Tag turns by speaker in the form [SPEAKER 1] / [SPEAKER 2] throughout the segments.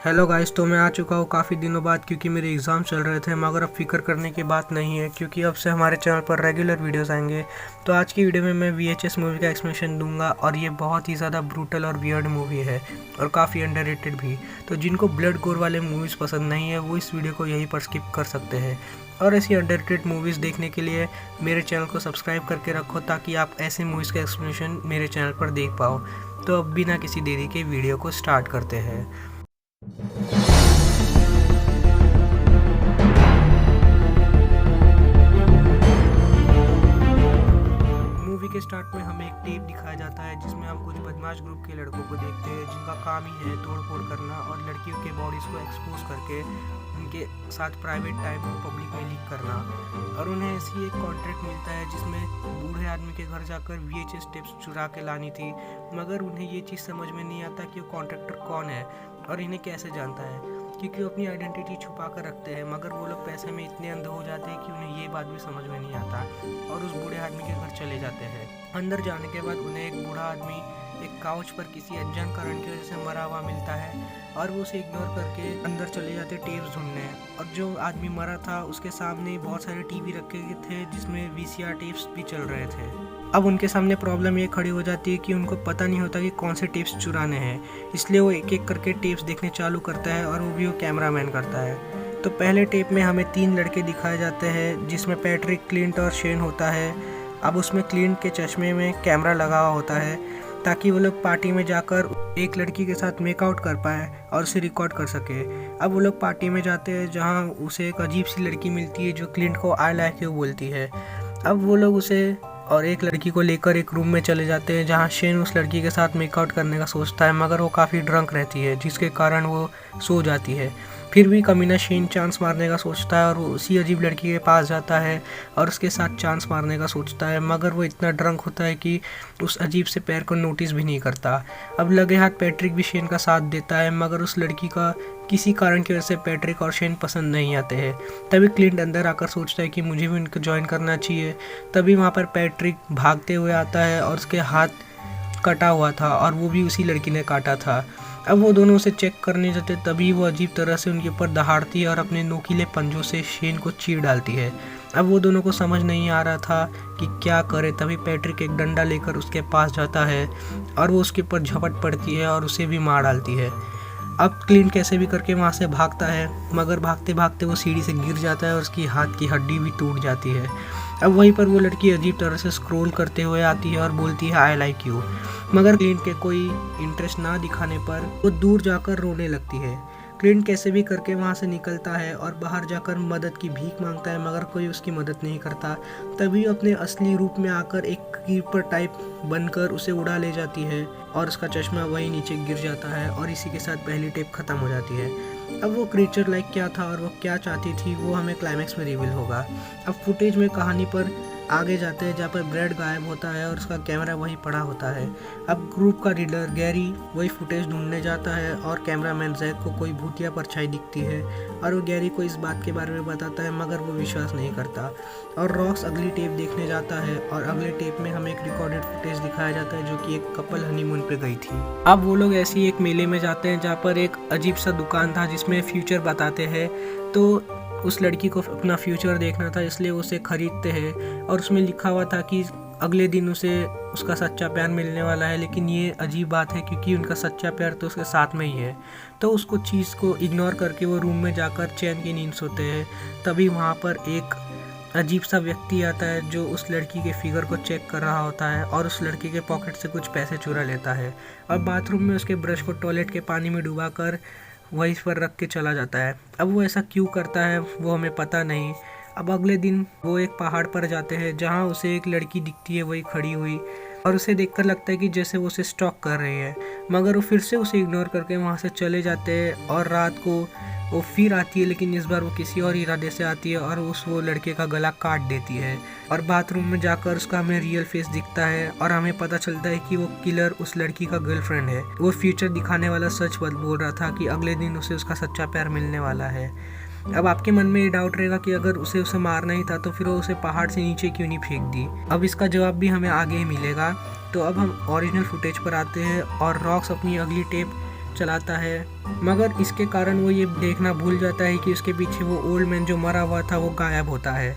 [SPEAKER 1] Hello guys, तो मैं आ चुका हूँ काफ़ी दिनों बाद क्योंकि मेरे एग्ज़ाम चल रहे थे। मगर अब फिक्र करने की बात नहीं है क्योंकि अब से हमारे चैनल पर रेगुलर वीडियोस आएंगे। तो आज की वीडियो में मैं VHS मूवी का एक्सप्लेनेशन दूंगा और ये बहुत ही ज़्यादा ब्रूटल और वियर्ड मूवी है और काफ़ी अंडररेटेड भी। तो जिनको ब्लड गोर वाले मूवीज़ पसंद नहीं है वो इस वीडियो को यहीं पर स्किप कर सकते हैं। और ऐसी अंडररेटेड मूवीज़ देखने के लिए मेरे चैनल को सब्सक्राइब करके रखो ताकि आप ऐसे मूवीज़ का एक्सप्लेनेशन मेरे चैनल पर देख पाओ। तो अब बिना किसी देरी के वीडियो को स्टार्ट करते हैं। मूवी के स्टार्ट में हमें एक टेप दिखाया जाता है जिसमें हम कुछ बदमाश ग्रुप के लड़कों को देखते हैं जिनका काम ही है तोड़ फोड़ करना और लड़कियों के बॉडीज़ को एक्सपोज करके उनके साथ प्राइवेट टाइम को पब्लिक में लीक करना। और उन्हें ऐसी एक कॉन्ट्रैक्ट मिलता है जिसमें बूढ़े आदमी के घर जाकर VHS टेप्स चुरा के लानी थी। मगर उन्हें ये चीज़ समझ में नहीं आता कि वो कॉन्ट्रैक्टर कौन है और इन्हें कैसे जानता है, क्योंकि वो अपनी आइडेंटिटी छुपा कर रखते हैं। मगर वो लोग पैसे में इतने अंधे हो जाते हैं कि उन्हें ये बात भी समझ में नहीं आता और उस बूढ़े आदमी के घर चले जाते हैं। अंदर जाने के बाद उन्हें एक बूढ़ा आदमी एक काउच पर किसी अनजान कारण की वजह से मरा हुआ मिलता है और वो उसे इग्नोर करके अंदर चले जाते टेप्स ढूंढने। और जो आदमी मरा था उसके सामने बहुत सारे टीवी रखे थे जिसमें VCR टेप्स भी चल रहे थे। अब उनके सामने प्रॉब्लम ये खड़ी हो जाती है कि उनको पता नहीं होता कि कौन से टेप्स चुराने हैं, इसलिए वो एक एक करके टेप्स देखने चालू करता है और वो भी वो कैमरामैन करता है। तो पहले टेप में हमें 3 लड़के दिखाए जाते हैं जिसमें पैट्रिक, क्लिंट और शेन होता है। अब उसमें क्लिंट के चश्मे में कैमरा लगा हुआ होता है ताकि वो लोग पार्टी में जाकर एक लड़की के साथ मेकआउट कर पाए और उसे रिकॉर्ड कर सके। अब वो लोग पार्टी में जाते हैं जहाँ उसे एक अजीब सी लड़की मिलती है जो क्लिंट को आई लाइक यू बोलती है। अब वो लोग उसे और एक लड़की को लेकर एक रूम में चले जाते हैं जहाँ शेन उस लड़की के साथ मेकआउट करने का सोचता है, मगर वो काफ़ी ड्रंक रहती है जिसके कारण वो सो जाती है। फिर भी कमीना शेन चांस मारने का सोचता है और वो उसी अजीब लड़की के पास जाता है और उसके साथ चांस मारने का सोचता है, मगर वो इतना ड्रंक होता है कि उस अजीब से पैर को नोटिस भी नहीं करता। अब लगे हाथ पैट्रिक भी शेन का साथ देता है, मगर उस लड़की का किसी कारण की वजह से पैट्रिक और शेन पसंद नहीं आते हैं। तभी क्लिंट अंदर आकर सोचता है कि मुझे भी उनको ज्वाइन करना चाहिए। तभी वहाँ पर पैट्रिक भागते हुए आता है और उसके हाथ कटा हुआ था और वो भी उसी लड़की ने काटा था। अब वो दोनों उसे चेक करने जाते तभी वो अजीब तरह से उनके ऊपर दहाड़ती है और अपने नोकीले पंजों से शेन को चीर डालती है। अब वो दोनों को समझ नहीं आ रहा था कि क्या करे, तभी पैट्रिक एक डंडा लेकर उसके पास जाता है और वो उसके ऊपर झपट पड़ती है और उसे भी मार डालती है। अब क्लिंट कैसे भी करके वहाँ से भागता है, मगर भागते भागते वो सीढ़ी से गिर जाता है और उसकी हाथ की हड्डी भी टूट जाती है। अब वहीं पर वो लड़की अजीब तरह से स्क्रॉल करते हुए आती है और बोलती है आई लाइक यू, मगर क्लिंट के कोई इंटरेस्ट ना दिखाने पर वो दूर जाकर रोने लगती है। क्लिंट कैसे भी करके वहाँ से निकलता है और बाहर जाकर मदद की भीख मांगता है, मगर कोई उसकी मदद नहीं करता। तभी अपने असली रूप में आकर एक कीपर टाइप बनकर उसे उड़ा ले जाती है और उसका चश्मा वहीं नीचे गिर जाता है और इसी के साथ पहली टेप खत्म हो जाती है। अब वो क्रीचर लाइक क्या था और वो क्या चाहती थी वो हमें क्लाइमैक्स में रिवील होगा। अब फुटेज में कहानी पर आगे जाते हैं जहाँ पर ब्रेड गायब होता है और उसका कैमरा वहीं पड़ा होता है। अब ग्रुप का लीडर गैरी वही फुटेज ढूंढने जाता है और कैमरामैन जैक को कोई भूतिया परछाई दिखती है और वो गैरी को इस बात के बारे में बताता है, मगर वो विश्वास नहीं करता। और रॉक्स अगली टेप देखने जाता है और अगले टेप में हमें एक रिकॉर्डेड फुटेज दिखाया जाता है जो कि एक कपल हनीमून पे गई थी। अब वो लोग ऐसी एक मेले में जाते हैं जहाँ पर एक अजीब सा दुकान था जिसमें फ्यूचर बताते हैं। तो उस लड़की को अपना फ्यूचर देखना था इसलिए उसे खरीदते हैं और उसमें लिखा हुआ था कि अगले दिन उसे उसका सच्चा प्यार मिलने वाला है। लेकिन ये अजीब बात है क्योंकि उनका सच्चा प्यार तो उसके साथ में ही है। तो उसको चीज़ को इग्नोर करके वो रूम में जाकर चैन की नींद सोते हैं। तभी वहाँ पर एक अजीब सा व्यक्ति आता है जो उस लड़की के फिगर को चेक कर रहा होता है और उस लड़की के पॉकेट से कुछ पैसे चुरा लेता है और बाथरूम में उसके ब्रश को टॉयलेट के पानी में डुबा कर वहीं पर रख के चला जाता है। अब वो ऐसा क्यों करता है वो हमें पता नहीं। अब अगले दिन वो एक पहाड़ पर जाते हैं जहाँ उसे एक लड़की दिखती है वही खड़ी हुई और उसे देखकर लगता है कि जैसे वो उसे स्टॉक कर रही है, मगर वो फिर से उसे इग्नोर करके वहाँ से चले जाते हैं। और रात को वो फिर आती है लेकिन इस बार वो किसी और इरादे से आती है और वो लड़के का गला काट देती है और बाथरूम में जाकर उसका हमें रियल फेस दिखता है और हमें पता चलता है कि वो किलर उस लड़की का गर्लफ्रेंड है। वो फ्यूचर दिखाने वाला सच बोल रहा था कि अगले दिन उसे उसका सच्चा प्यार मिलने वाला है। अब आपके मन में ये डाउट रहेगा कि अगर उसे मारना ही था तो फिर वो उसे पहाड़ से नीचे क्यों नहीं फेंक दी। अब इसका जवाब भी हमें आगे ही मिलेगा। तो अब हम ओरिजिनल फुटेज पर आते हैं और रॉक्स अपनी अगली टेप चलाता है, मगर इसके कारण वो ये देखना भूल जाता है कि उसके पीछे वो ओल्ड मैन जो मरा हुआ था वो गायब होता है।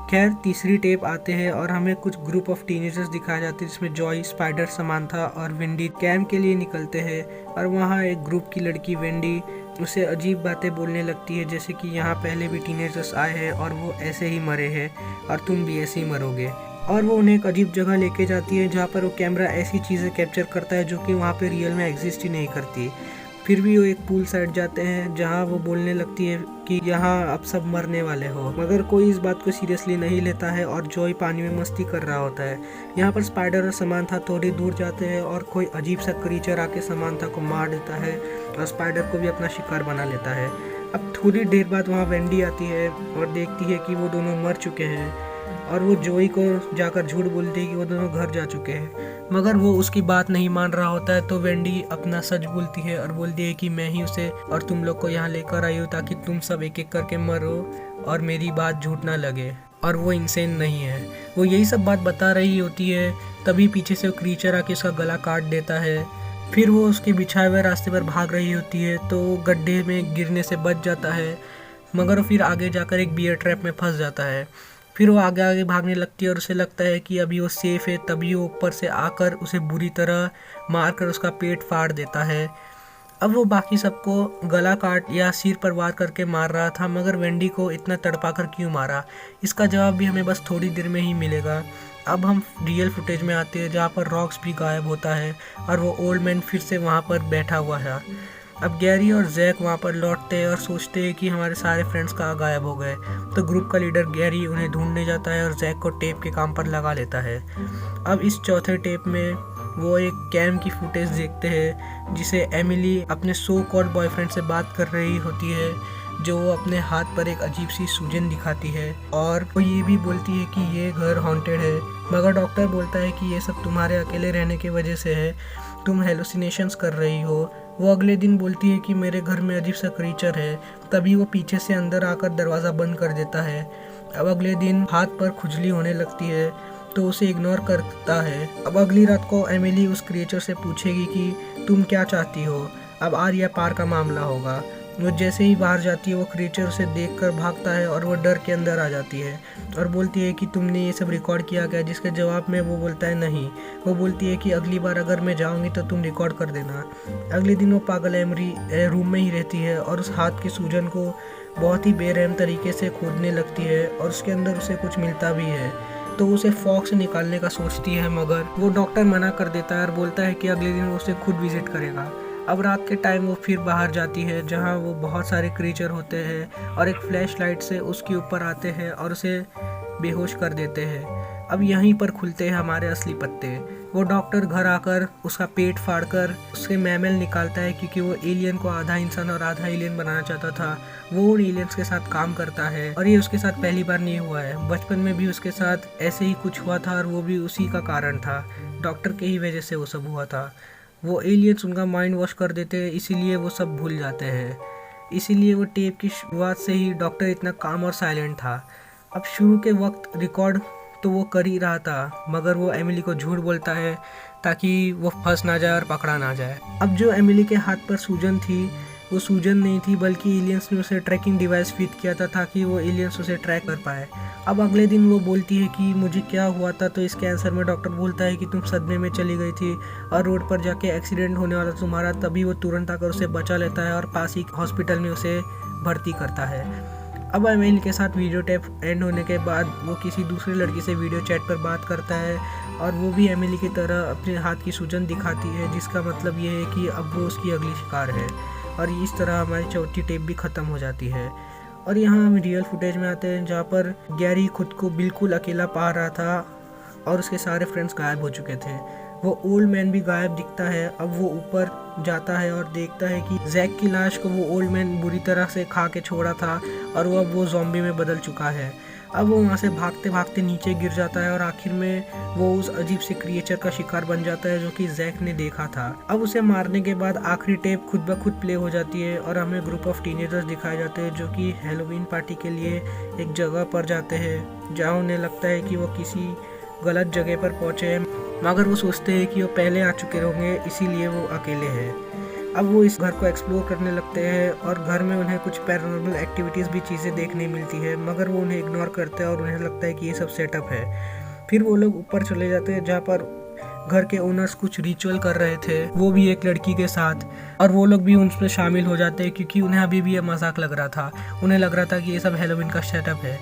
[SPEAKER 1] खैर तीसरी टेप आते हैं और हमें कुछ ग्रुप ऑफ टीनेजर्स दिखाए जाते हैं जिसमें जॉय, स्पाइडर, समांथा और वेंडी कैंप के लिए निकलते हैं। और वहाँ एक ग्रुप की लड़की वेंडी उसे अजीब बातें बोलने लगती है, जैसे कि यहाँ पहले भी टीनेजर्स आए हैं और वो ऐसे ही मरे हैं और तुम भी ऐसे ही मरोगे। और वो उन्हें एक अजीब जगह लेके जाती है जहाँ पर वो कैमरा ऐसी चीज़ें कैप्चर करता है जो कि वहाँ पे रियल में एग्जिस्ट ही नहीं करती। फिर भी वो एक पूल साइड जाते हैं जहाँ वो बोलने लगती है कि यहाँ अब सब मरने वाले हो, मगर कोई इस बात को सीरियसली नहीं लेता है और जॉय पानी में मस्ती कर रहा होता है। यहाँ पर स्पाइडर और समांथा थोड़ी दूर जाते हैं और कोई अजीब सा क्रीचर आके समांथा को मार देता है और स्पाइडर को भी अपना शिकार बना लेता है। अब थोड़ी देर बाद वहाँ वेंडी आती है और देखती है कि वो दोनों मर चुके हैं और वो जॉय को जाकर झूठ बोलती है कि वो दोनों घर जा चुके हैं, मगर वो उसकी बात नहीं मान रहा होता है। तो वेंडी अपना सच बोलती है और बोलती है कि मैं ही उसे और तुम लोग को यहाँ लेकर आई हूँ ताकि तुम सब एक एक करके मरो और मेरी बात झूठ ना लगे और वो इंसेन नहीं है। वो यही सब बात बता रही होती है, तभी पीछे से वो क्रीचर आके उसका गला काट देता है। फिर वो उसके बिछाए हुए रास्ते पर भाग रही होती है तो गड्ढे में गिरने से बच जाता है, मगर फिर आगे जाकर एक बियर ट्रैप में फंस जाता है। फिर वो आगे आगे भागने लगती है और उसे लगता है कि अभी वो सेफ है, तभी वो ऊपर से आकर उसे बुरी तरह मारकर उसका पेट फाड़ देता है। अब वो बाकी सबको गला काट या सिर पर वार करके मार रहा था, मगर वेंडी को इतना तड़पा कर क्यों मारा, इसका जवाब भी हमें बस थोड़ी देर में ही मिलेगा। अब हम रियल फुटेज में आते हैं जहाँ पर रॉक्स भी गायब होता है और वो ओल्ड मैन फिर से वहाँ पर बैठा हुआ है। अब गैरी और जैक वहाँ पर लौटते हैं और सोचते हैं कि हमारे सारे फ्रेंड्स कहाँ गायब हो गए। तो ग्रुप का लीडर गैरी उन्हें ढूंढने जाता है और जैक को टेप के काम पर लगा लेता है। अब इस चौथे टेप में वो एक कैम की फुटेज देखते हैं जिसे एमिली अपने सो कॉल्ड बॉयफ्रेंड से बात कर रही होती है, जो वो अपने हाथ पर एक अजीब सी सूजन दिखाती है और वो ये भी बोलती है कि ये घर हॉन्टेड है, मगर डॉक्टर बोलता है कि ये सब तुम्हारे अकेले रहने की वजह से है, तुम हेलुसिनेशंस कर रही हो। वो अगले दिन बोलती है कि मेरे घर में अजीब सा क्रीचर है, तभी वो पीछे से अंदर आकर दरवाज़ा बंद कर देता है। अब अगले दिन हाथ पर खुजली होने लगती है तो उसे इग्नोर करता है। अब अगली रात को एमिली उस क्रिएचर से पूछेगी कि तुम क्या चाहती हो। अब आर या पार का मामला होगा। वो जैसे ही बाहर जाती है वो क्रिएचर उसे देखकर भागता है और वो डर के अंदर आ जाती है और बोलती है कि तुमने ये सब रिकॉर्ड किया क्या, जिसके जवाब में वो बोलता है नहीं। वो बोलती है कि अगली बार अगर मैं जाऊंगी तो तुम रिकॉर्ड कर देना। अगले दिन वो पागल एमरी रूम में ही रहती है और उस हाथ की सूजन को बहुत ही बेरहम तरीके से खोदने लगती है और उसके अंदर उसे कुछ मिलता भी है। तो उसे फॉक से निकालने का सोचती है, मगर वो डॉक्टर मना कर देता है और बोलता है कि अगले दिन वो उसे खुद विजिट करेगा। अब रात के टाइम वो फिर बाहर जाती है जहाँ वो बहुत सारे क्रीचर होते हैं और एक फ्लैश लाइट से उसके ऊपर आते हैं और उसे बेहोश कर देते हैं। अब यहीं पर खुलते हैं हमारे असली पत्ते। वो डॉक्टर घर आकर उसका पेट फाड़कर उसके मैमल निकालता है, क्योंकि वो एलियन को आधा इंसान और आधा एलियन बनाना चाहता था। वो उन एलियंस के साथ काम करता है और ये उसके साथ पहली बार नहीं हुआ है। बचपन में भी उसके साथ ऐसे ही कुछ हुआ था और वो भी उसी का कारण था, डॉक्टर के ही वजह से वो सब हुआ था। वो एलियंस उनका माइंड वॉश कर देते हैं, इसीलिए वो सब भूल जाते हैं। इसीलिए वो टेप की शुरुआत से ही डॉक्टर इतना काम और साइलेंट था। अब शुरू के वक्त रिकॉर्ड तो वो कर ही रहा था, मगर वो एमिली को झूठ बोलता है ताकि वो फंस ना जाए और पकड़ा ना जाए। अब जो एमिली के हाथ पर सूजन थी वो सूजन नहीं थी, बल्कि एलियंस ने उसे ट्रैकिंग डिवाइस फिट किया था ताकि वो एलियंस उसे ट्रैक कर पाए। अब अगले दिन वो बोलती है कि मुझे क्या हुआ था, तो इसके आंसर में डॉक्टर बोलता है कि तुम सदमे में चली गई थी और रोड पर जाके एक्सीडेंट होने वाला तुम्हारा। तभी वो तुरंत आकर उसे बचा लेता है और पास ही हॉस्पिटल में उसे भर्ती करता है। अब एमिली के साथ वीडियो टेप एंड होने के बाद वो किसी दूसरी लड़की से वीडियो चैट पर बात करता है और वो भी एमिली की तरह अपने हाथ की सूजन दिखाती है, जिसका मतलब ये है कि अब वो उसकी अगली शिकार है। और इस तरह हमारी चौथी टेप भी ख़त्म हो जाती है। और यहाँ हम रियल फुटेज में आते हैं जहाँ पर गैरी खुद को बिल्कुल अकेला पा रहा था और उसके सारे फ्रेंड्स गायब हो चुके थे। वो ओल्ड मैन भी गायब दिखता है। अब वो ऊपर जाता है और देखता है कि जैक की लाश को वो ओल्ड मैन बुरी तरह से खा के छोड़ा था और वो अब वो ज़ॉम्बी में बदल चुका है। अब वो वहाँ से भागते भागते नीचे गिर जाता है और आखिर में वो उस अजीब से क्रिएचर का शिकार बन जाता है जो कि जैक ने देखा था। अब उसे मारने के बाद आखिरी टेप खुद ब खुद प्ले हो जाती है और हमें ग्रुप ऑफ टीनेजर्स दिखाए जाते हैं जो कि हैलोवीन पार्टी के लिए एक जगह पर जाते हैं जहाँ उन्हें लगता है कि वो किसी गलत जगह पर पहुँचे हैं, मगर वो सोचते हैं कि वो पहले आ चुके होंगे, इसीलिए वो अकेले हैं। अब वो इस घर को एक्सप्लोर करने लगते हैं और घर में उन्हें कुछ पैरानॉर्मल एक्टिविटीज़ भी चीज़ें देखने मिलती है, मगर वो उन्हें इग्नोर करते हैं और उन्हें लगता है कि ये सब सेटअप है। फिर वो लोग ऊपर चले जाते हैं जहाँ पर घर के ओनर्स कुछ रिचुअल कर रहे थे, वो भी एक लड़की के साथ, और वो लोग भी उनमें शामिल हो जाते हैं क्योंकि उन्हें अभी भी ये मजाक लग रहा था। उन्हें लग रहा था कि ये सब हैलोवीन का सेटअप है।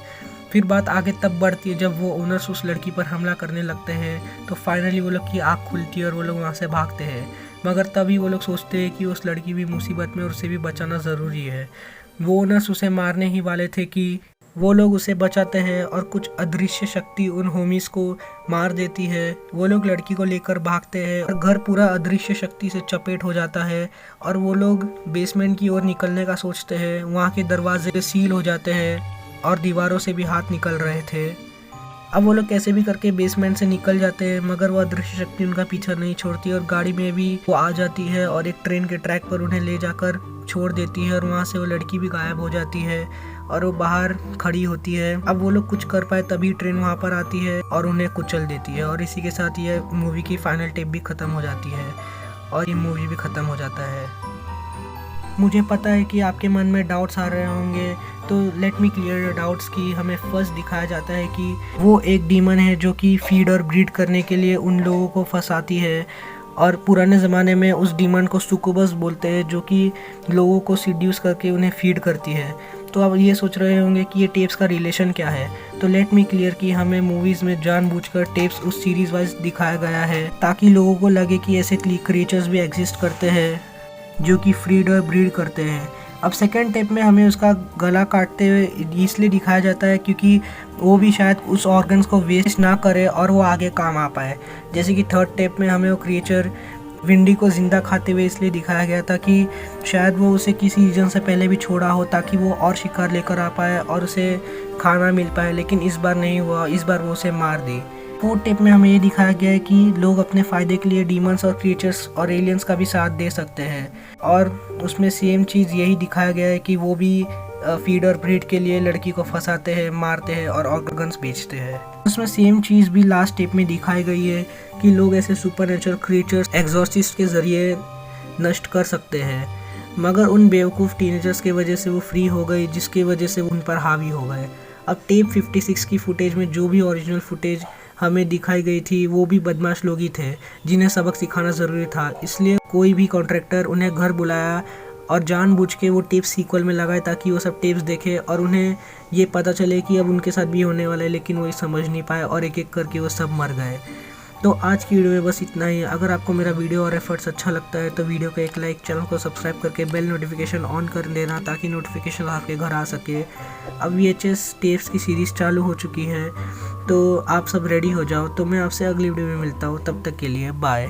[SPEAKER 1] फिर बात आगे तब बढ़ती है जब वो ओनर्स उस लड़की पर हमला करने लगते हैं, तो फाइनली वो लोग की आँख खुलती है और वो लोग वहाँ से भागते हैं। मगर तभी वो लोग सोचते हैं कि उस लड़की भी मुसीबत में और उसे भी बचाना ज़रूरी है। वो ओनर्स उसे मारने ही वाले थे कि वो लोग उसे बचाते हैं और कुछ अदृश्य शक्ति उन होमीज को मार देती है। वो लोग लड़की को लेकर भागते हैं और घर पूरा अदृश्य शक्ति से चपेट हो जाता है और वो लोग बेसमेंट की ओर निकलने का सोचते हैं। वहाँ के दरवाजे सील हो जाते हैं और दीवारों से भी हाथ निकल रहे थे। अब वो लोग कैसे भी करके बेसमेंट से निकल जाते हैं, मगर वो अदृश्य शक्ति उनका पीछा नहीं छोड़ती और गाड़ी में भी वो आ जाती है और एक ट्रेन के ट्रैक पर उन्हें ले जाकर छोड़ देती है और वहाँ से वो लड़की भी गायब हो जाती है और वो बाहर खड़ी होती है। अब वो लोग कुछ कर पाए तभी ट्रेन वहाँ पर आती है और उन्हें कुचल देती है और इसी के साथ ये मूवी की फाइनल टेप भी ख़त्म हो जाती है और ये मूवी भी ख़त्म हो जाता है। मुझे पता है कि आपके मन में डाउट्स आ रहे होंगे, तो let me clear the doubts की हमें फर्स्ट दिखाया जाता है कि वो एक डीमन है जो कि फीड और ब्रीड करने के लिए उन लोगों को फंसाती है और पुराने ज़माने में उस डीमन को सुकुबस बोलते हैं, जो कि लोगों को सीड्यूस करके उन्हें फीड करती है। तो आप ये सोच रहे होंगे कि ये टेप्स का रिलेशन क्या है, तो लेट मी क्लियर कि हमें मूवीज़ में जानबूझकर टेप्स उस सीरीज़ वाइज दिखाया गया है ताकि लोगों को लगे कि ऐसे क्रिएचर्स भी एग्जिस्ट करते हैं जो कि फीड और ब्रीड करते हैं। अब सेकंड टेप में हमें उसका गला काटते हुए इसलिए दिखाया जाता है क्योंकि वो भी शायद उस ऑर्गन्स को वेस्ट ना करे और वो आगे काम आ पाए। जैसे कि थर्ड टेप में हमें वो क्रिएचर विंडी को ज़िंदा खाते हुए इसलिए दिखाया गया था कि शायद वो उसे किसी रीजन से पहले भी छोड़ा हो ताकि वो और शिकार लेकर आ पाए और उसे खाना मिल पाए, लेकिन इस बार नहीं हुआ, इस बार वो उसे मार दी। फोर्थ टेप में हमें ये दिखाया गया है कि लोग अपने फ़ायदे के लिए डीमंस और क्रिएचर्स और एलियंस का भी साथ दे सकते हैं और उसमें सेम चीज़ यही दिखाया गया है कि वो भी फीड और ब्रीड के लिए लड़की को फंसाते हैं, मारते हैं और ऑर्गन्स बेचते हैं। उसमें सेम चीज़ भी लास्ट टेप में दिखाई गई है कि लोग ऐसे सुपरनेचुरल क्रिएचर्स एग्जॉर्सिस्ट के ज़रिए नष्ट कर सकते हैं, मगर उन बेवकूफ़ टीनेजर्स की वजह से वो फ्री हो गई, जिसकी वजह से उन पर हावी हो गए। अब टेप 56 की फुटेज में जो भी ओरिजिनल फुटेज हमें दिखाई गई थी वो भी बदमाश लोग ही थे जिन्हें सबक सिखाना ज़रूरी था, इसलिए कोई भी कॉन्ट्रैक्टर उन्हें घर बुलाया और जानबूझ के वो टेप्स सीक्वल में लगाए ताकि वो सब टेप्स देखे और उन्हें ये पता चले कि अब उनके साथ भी होने वाला है, लेकिन वो समझ नहीं पाए और एक एक करके वो सब मर गए। तो आज की वीडियो में बस इतना ही। अगर आपको मेरा वीडियो और एफर्ट्स अच्छा लगता है तो वीडियो को एक लाइक, चैनल को सब्सक्राइब करके बेल नोटिफिकेशन ऑन कर देना ताकि नोटिफिकेशन आपके घर आ सके। अब VHS टेप्स की सीरीज़ चालू हो चुकी है, तो आप सब रेडी हो जाओ। तो मैं आपसे अगली वीडियो में मिलता हूँ, तब तक के लिए बाय।